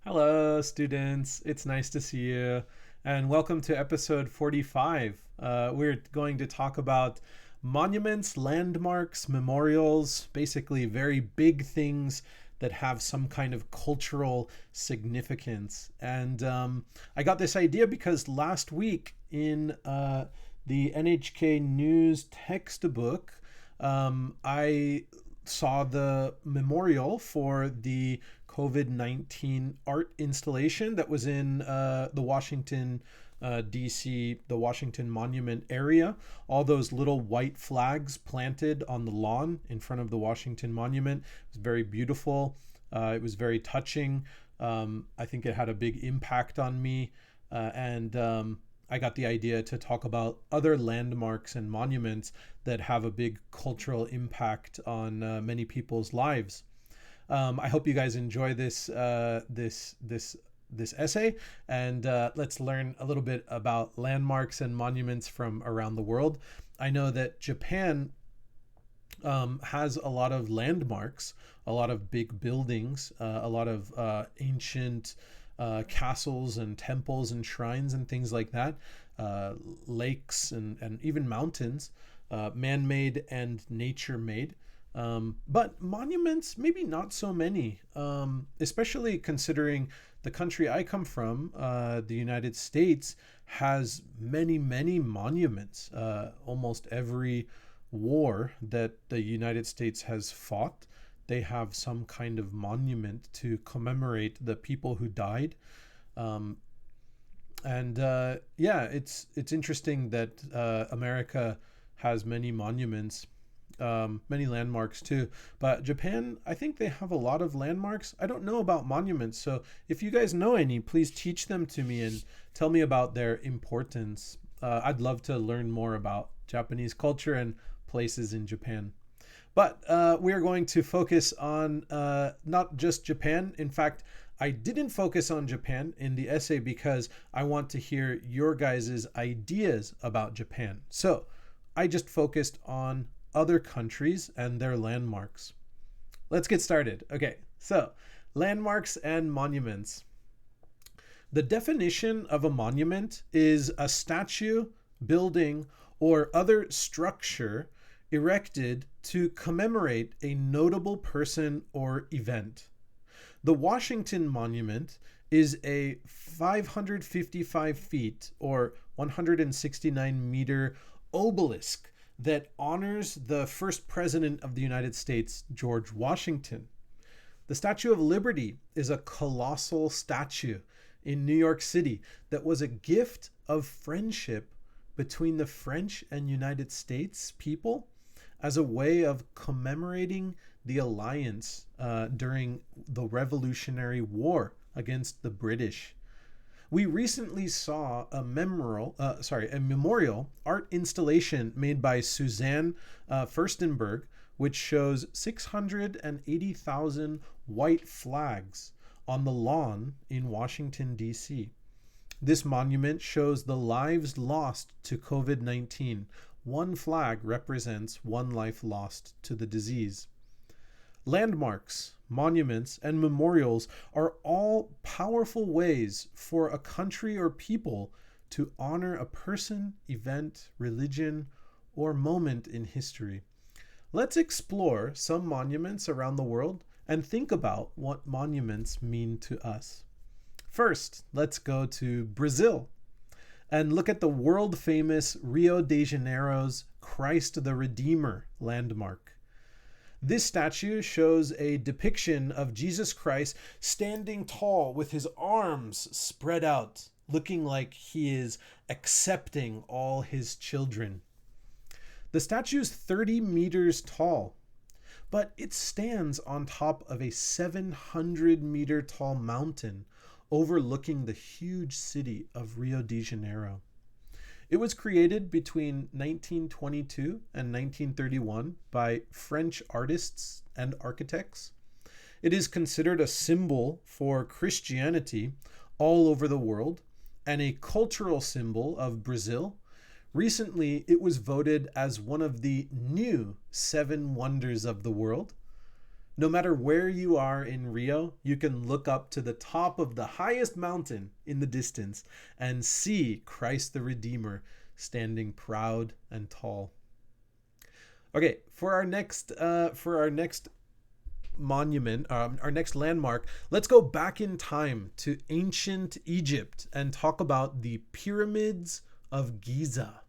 Hello, students. It's nice to see you. And welcome to episode 45. We're going to talk about monuments, landmarks, memorials, basically very big things that have some kind of cultural significance. And I got this idea because last week in the NHK News textbook, I saw the memorial for the COVID-19 art installation that was in the Washington, D.C., the Washington Monument area. All those little white flags planted on the lawn in front of the Washington Monument. It was very beautiful. It was very touching. I think it had a big impact on me. And I got the idea to talk about other landmarks and monuments that have a big cultural impact on many people's lives. I hope you guys enjoy this essay, and let's learn a little bit about landmarks and monuments from around the world. I know that Japan has a lot of landmarks, a lot of big buildings, a lot of ancient castles and temples and shrines and things like that, lakes and even mountains, man-made and nature-made. But monuments, maybe not so many, especially considering the country I come from, the United States, has many, many monuments. Almost every war that the United States has fought, they have some kind of monument to commemorate the people who died. Yeah, it's interesting that America has many monuments, many landmarks too. But Japan, I think they have a lot of landmarks. I don't know about monuments, so if you guys know any, please teach them to me and tell me about their importance. I'd love to learn more about Japanese culture and places in Japan. But we are going to focus on not just Japan. In fact, I didn't focus on Japan in the essay because I want to hear your guys' ideas about Japan. So I just focused on other countries and their landmarks. Let's get started. Okay, so landmarks and monuments. The definition of a monument is a statue, building, or other structure erected to commemorate a notable person or event. The Washington Monument is a 555 feet or 169 meter obelisk that honors the first president of the United States, George Washington. The Statue of Liberty is a colossal statue in New York City that was a gift of friendship between the French and United States people as a way of commemorating the alliance during the Revolutionary War against the British. We recently saw a memorial art installation made by Suzanne Furstenberg, which shows 680,000 white flags on the lawn in Washington, D.C. This monument shows the lives lost to COVID-19. One flag represents one life lost to the disease. Landmarks, monuments, and memorials are all powerful ways for a country or people to honor a person, event, religion, or moment in history. Let's explore some monuments around the world and think about what monuments mean to us. First, let's go to Brazil and look at the world famous Rio de Janeiro's Christ the Redeemer landmark. This statue shows a depiction of Jesus Christ standing tall with his arms spread out, looking like he is accepting all his children. The statue is 30 meters tall, but it stands on top of a 700-meter tall mountain overlooking the huge city of Rio de Janeiro. It was created between 1922 and 1931 by French artists and architects. It is considered a symbol for Christianity all over the world and a cultural symbol of Brazil. Recently, it was voted as one of the new 7 wonders of the world. No matter where you are in Rio, you can look up to the top of the highest mountain in the distance and see Christ the Redeemer standing proud and tall. Okay, for our next monument, our next landmark, let's go back in time to ancient Egypt and talk about the pyramids of Giza,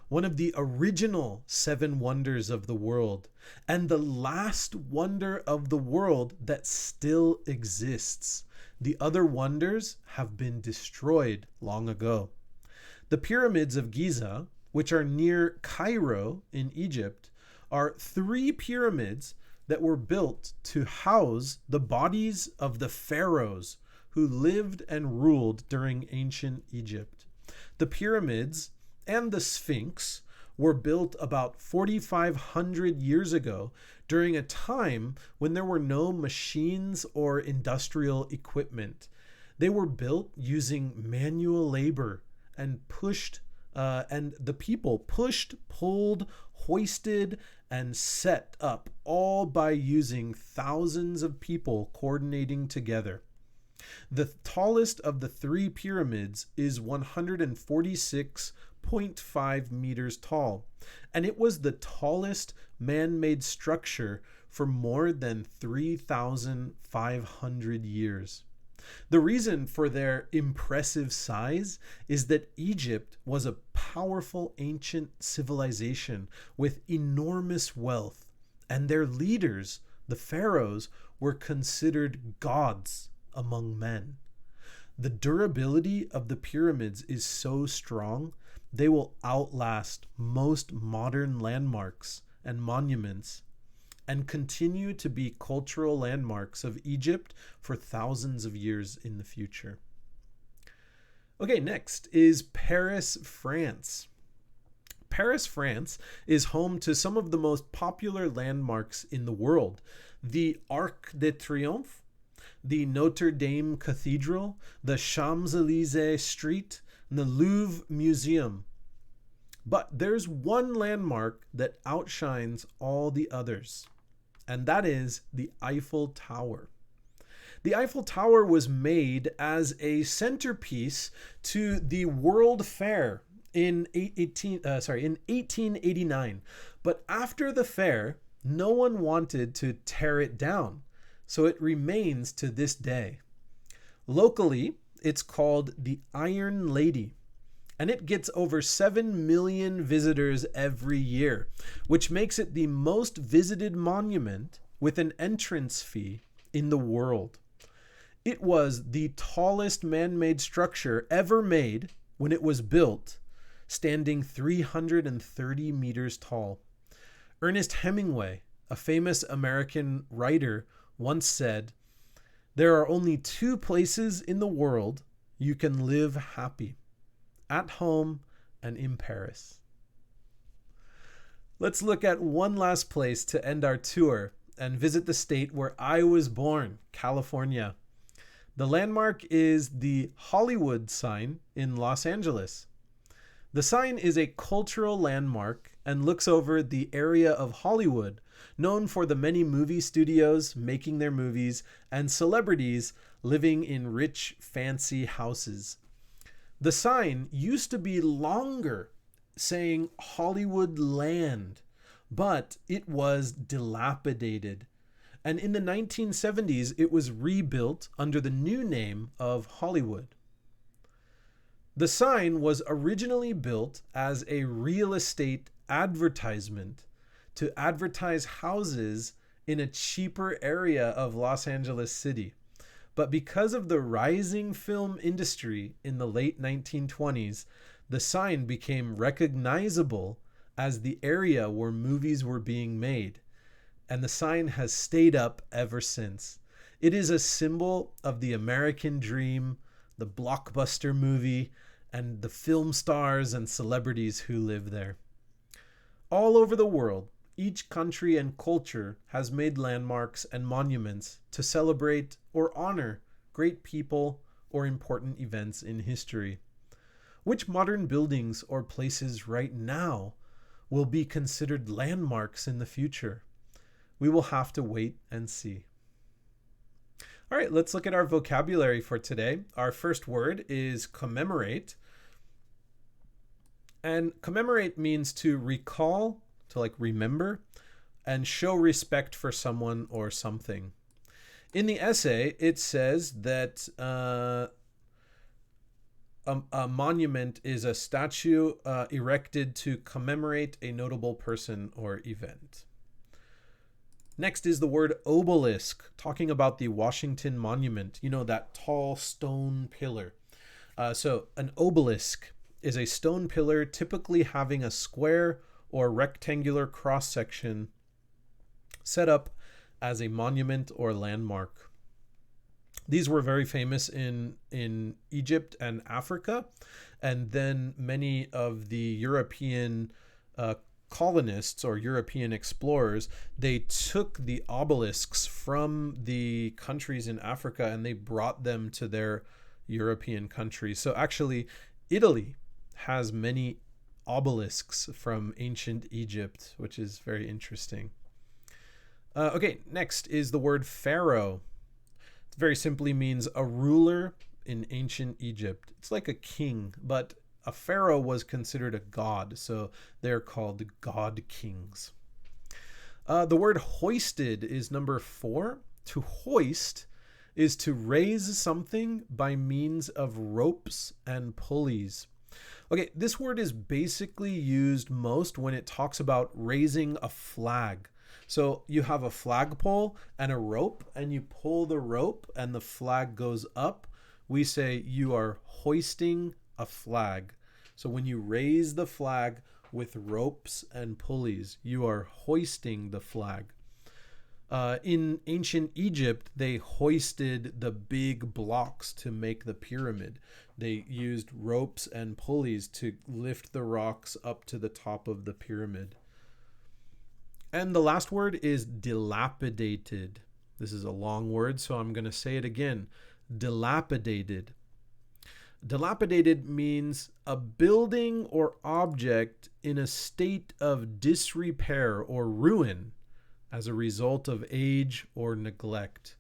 one of the original seven wonders of the world, and the last wonder of the world that still exists. The other wonders have been destroyed long ago. The pyramids of Giza, which are near Cairo in Egypt, are three pyramids that were built to house the bodies of the pharaohs who lived and ruled during ancient Egypt. The pyramids and the Sphinx were built about 4,500 years ago during a time when there were no machines or industrial equipment. They were built using manual labor and the people pushed, pulled, hoisted, and set up, all by using thousands of people coordinating together. The tallest of the three pyramids is 146.5 meters tall, and it was the tallest man-made structure for more than 3,500 years. The reason for their impressive size is that Egypt was a powerful ancient civilization with enormous wealth, and their leaders, the pharaohs, were considered gods among men. The durability of the pyramids is so strong, they will outlast most modern landmarks and monuments and continue to be cultural landmarks of Egypt for thousands of years in the future. Okay, next is Paris, France. Paris, France is home to some of the most popular landmarks in the world. The Arc de Triomphe, the Notre Dame Cathedral, the Champs-Élysées Street, and the Louvre Museum. But there's one landmark that outshines all the others, and that is the Eiffel Tower. The Eiffel Tower was made as a centerpiece to the World Fair in 1889. But after the fair, no one wanted to tear it down, so it remains to this day. Locally, it's called the Iron Lady, and it gets over 7 million visitors every year, which makes it the most visited monument with an entrance fee in the world. It was the tallest man-made structure ever made when it was built, standing 330 meters tall. Ernest Hemingway, a famous American writer, once said, "There are only two places in the world you can live happy: at home and in Paris." Let's look at one last place to end our tour and visit the state where I was born, California. The landmark is the Hollywood sign in Los Angeles. The sign is a cultural landmark and looks over the area of Hollywood, known for the many movie studios making their movies and celebrities living in rich, fancy houses. The sign used to be longer, saying Hollywood Land, but it was dilapidated. And in the 1970s, it was rebuilt under the new name of Hollywood. The sign was originally built as a real estate advertisement to advertise houses in a cheaper area of Los Angeles City. But because of the rising film industry in the late 1920s, the sign became recognizable as the area where movies were being made, and the sign has stayed up ever since. It is a symbol of the American dream, the blockbuster movie, and the film stars and celebrities who live there. All over the world, each country and culture has made landmarks and monuments to celebrate or honor great people or important events in history. Which modern buildings or places right now will be considered landmarks in the future? We will have to wait and see. All right, let's look at our vocabulary for today. Our first word is commemorate. And commemorate means to recall, to like remember, and show respect for someone or something. In the essay, it says that a monument is a statue erected to commemorate a notable person or event. Next is the word obelisk, talking about the Washington Monument, you know, that tall stone pillar. So an obelisk is a stone pillar typically having a square or rectangular cross section set up as a monument or landmark. These were very famous in Egypt and Africa, and then many of the European colonists or European explorers, they took the obelisks from the countries in Africa and they brought them to their European countries. So actually, Italy has many obelisks from ancient Egypt, which is very interesting. Okay, next is the word pharaoh. It very simply means a ruler in ancient Egypt. It's like a king, but a pharaoh was considered a god, so they're called god kings. The word hoisted is number 4. To hoist is to raise something by means of ropes and pulleys. Okay, this word is basically used most when it talks about raising a flag. So you have a flagpole and a rope, and you pull the rope and the flag goes up. We say you are hoisting a flag. So when you raise the flag with ropes and pulleys, you are hoisting the flag. In ancient Egypt, they hoisted the big blocks to make the pyramid. They used ropes and pulleys to lift the rocks up to the top of the pyramid. And the last word is dilapidated. This is a long word, so I'm going to say it again. Dilapidated. Dilapidated means a building or object in a state of disrepair or ruin as a result of age or neglect.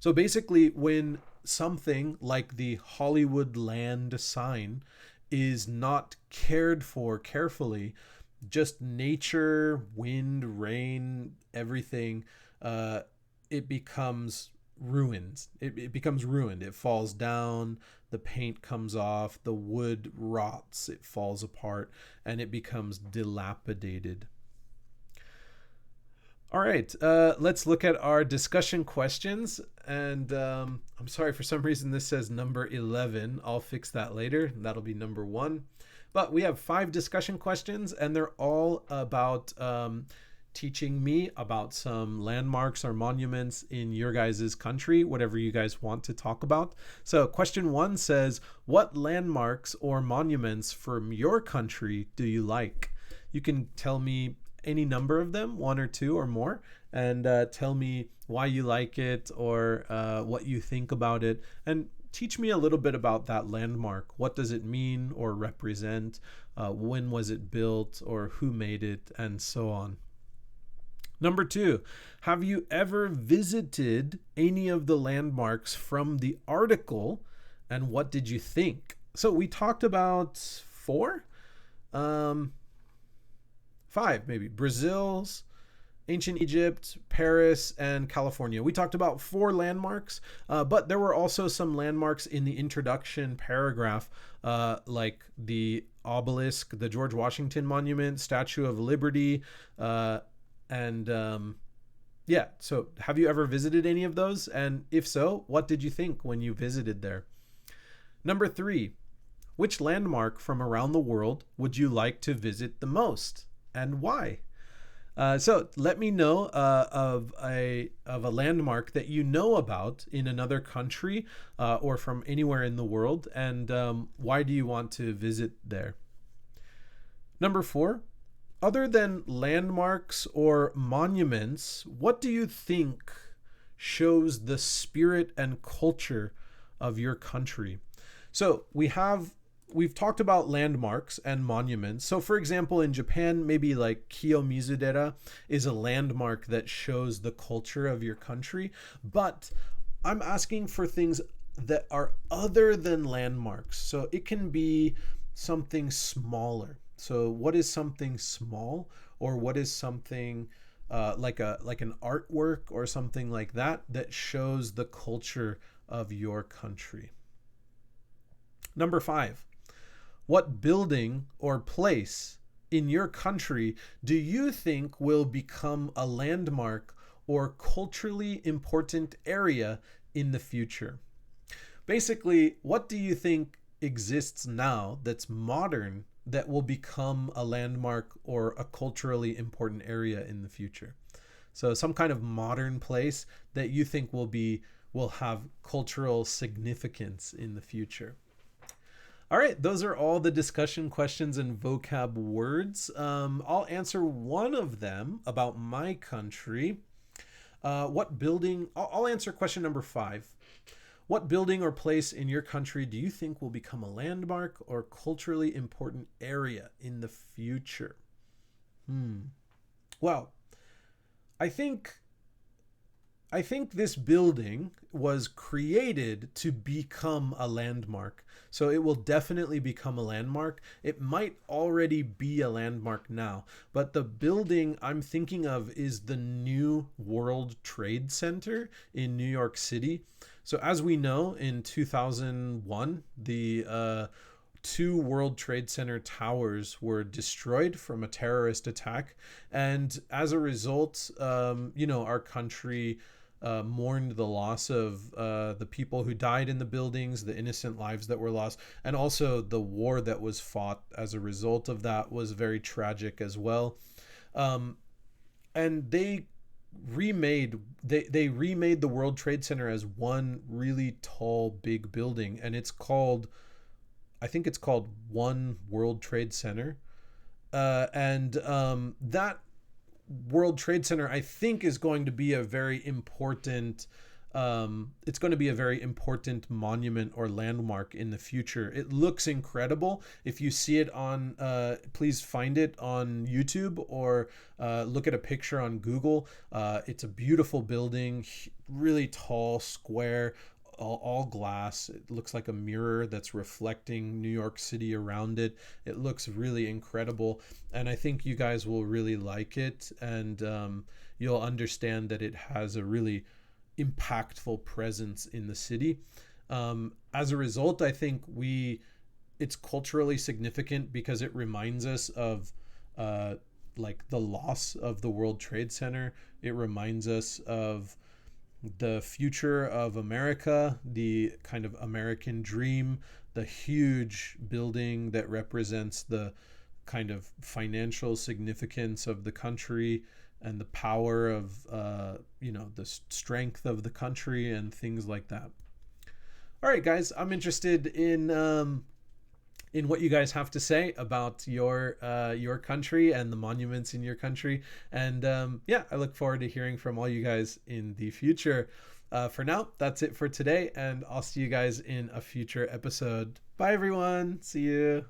So basically, when something like the Hollywood Land sign is not cared for carefully, just nature, wind, rain, everything, it becomes ruined. It becomes ruined. It falls down, the paint comes off, the wood rots, it falls apart, and it becomes dilapidated. All right, let's look at our discussion questions. And I'm sorry, for some reason this says number 11. I'll fix that later. That'll be number 1. But we have 5 discussion questions, and they're all about teaching me about some landmarks or monuments in your guys' country, whatever you guys want to talk about. So question 1 says, what landmarks or monuments from your country do you like? You can tell me any number of them, 1 or 2 or more, and tell me why you like it or what you think about it, and teach me a little bit about that landmark. What does it mean or represent? When was it built, or who made it, and so on. Number 2, have you ever visited any of the landmarks from the article, and what did you think? So we talked about 4? 5 maybe. Brazil's, ancient Egypt, Paris, and California. We talked about 4 landmarks, but there were also some landmarks in the introduction paragraph, like the Obelisk, the George Washington Monument, Statue of Liberty, yeah. So have you ever visited any of those? And if so, what did you think when you visited there? Number 3, which landmark from around the world would you like to visit the most, and why? So let me know of a landmark that you know about in another country or from anywhere in the world, and why do you want to visit there? Number 4, other than landmarks or monuments, what do you think shows the spirit and culture of your country? So we have we've talked about landmarks and monuments. So, for example, in Japan, maybe like Kiyomizudera is a landmark that shows the culture of your country. But I'm asking for things that are other than landmarks. So, it can be something smaller. So, what is something small, or what is something like an artwork or something like that that shows the culture of your country? Number 5. What building or place in your country do you think will become a landmark or culturally important area in the future? Basically, what do you think exists now that's modern that will become a landmark or a culturally important area in the future? So some kind of modern place that you think will have cultural significance in the future. All right, those are all the discussion questions and vocab words. I'll answer one of them about my country. What building? I'll answer question number 5. What building or place in your country do you think will become a landmark or culturally important area in the future? Well, I think this building was created to become a landmark. So it will definitely become a landmark. It might already be a landmark now, but the building I'm thinking of is the new World Trade Center in New York City. So as we know, in 2001, the 2 World Trade Center towers were destroyed from a terrorist attack. And as a result, our country mourned the loss of the people who died in the buildings, the innocent lives that were lost, and also the war that was fought as a result of that was very tragic as well. And they remade the World Trade Center as one really tall, big building, and I think it's called One World Trade Center. And that World Trade Center, I think, is going to be a very important monument or landmark in the future. It looks incredible. If you see it on, please find it on YouTube or look at a picture on Google. It's a beautiful building, really tall, square, all glass. It looks like a mirror that's reflecting New York City around it. It looks really incredible, and I think you guys will really like it, and you'll understand that it has a really impactful presence in the city. As a result, I think it's culturally significant because it reminds us of like the loss of the World Trade Center. It reminds us of the future of America, the kind of American dream, the huge building that represents the kind of financial significance of the country and the power of, the strength of the country and things like that. All right, guys, I'm interested in what you guys have to say about your country and the monuments in your country. And I look forward to hearing from all you guys in the future. For now, that's it for today, and I'll see you guys in a future episode. Bye, everyone. See you.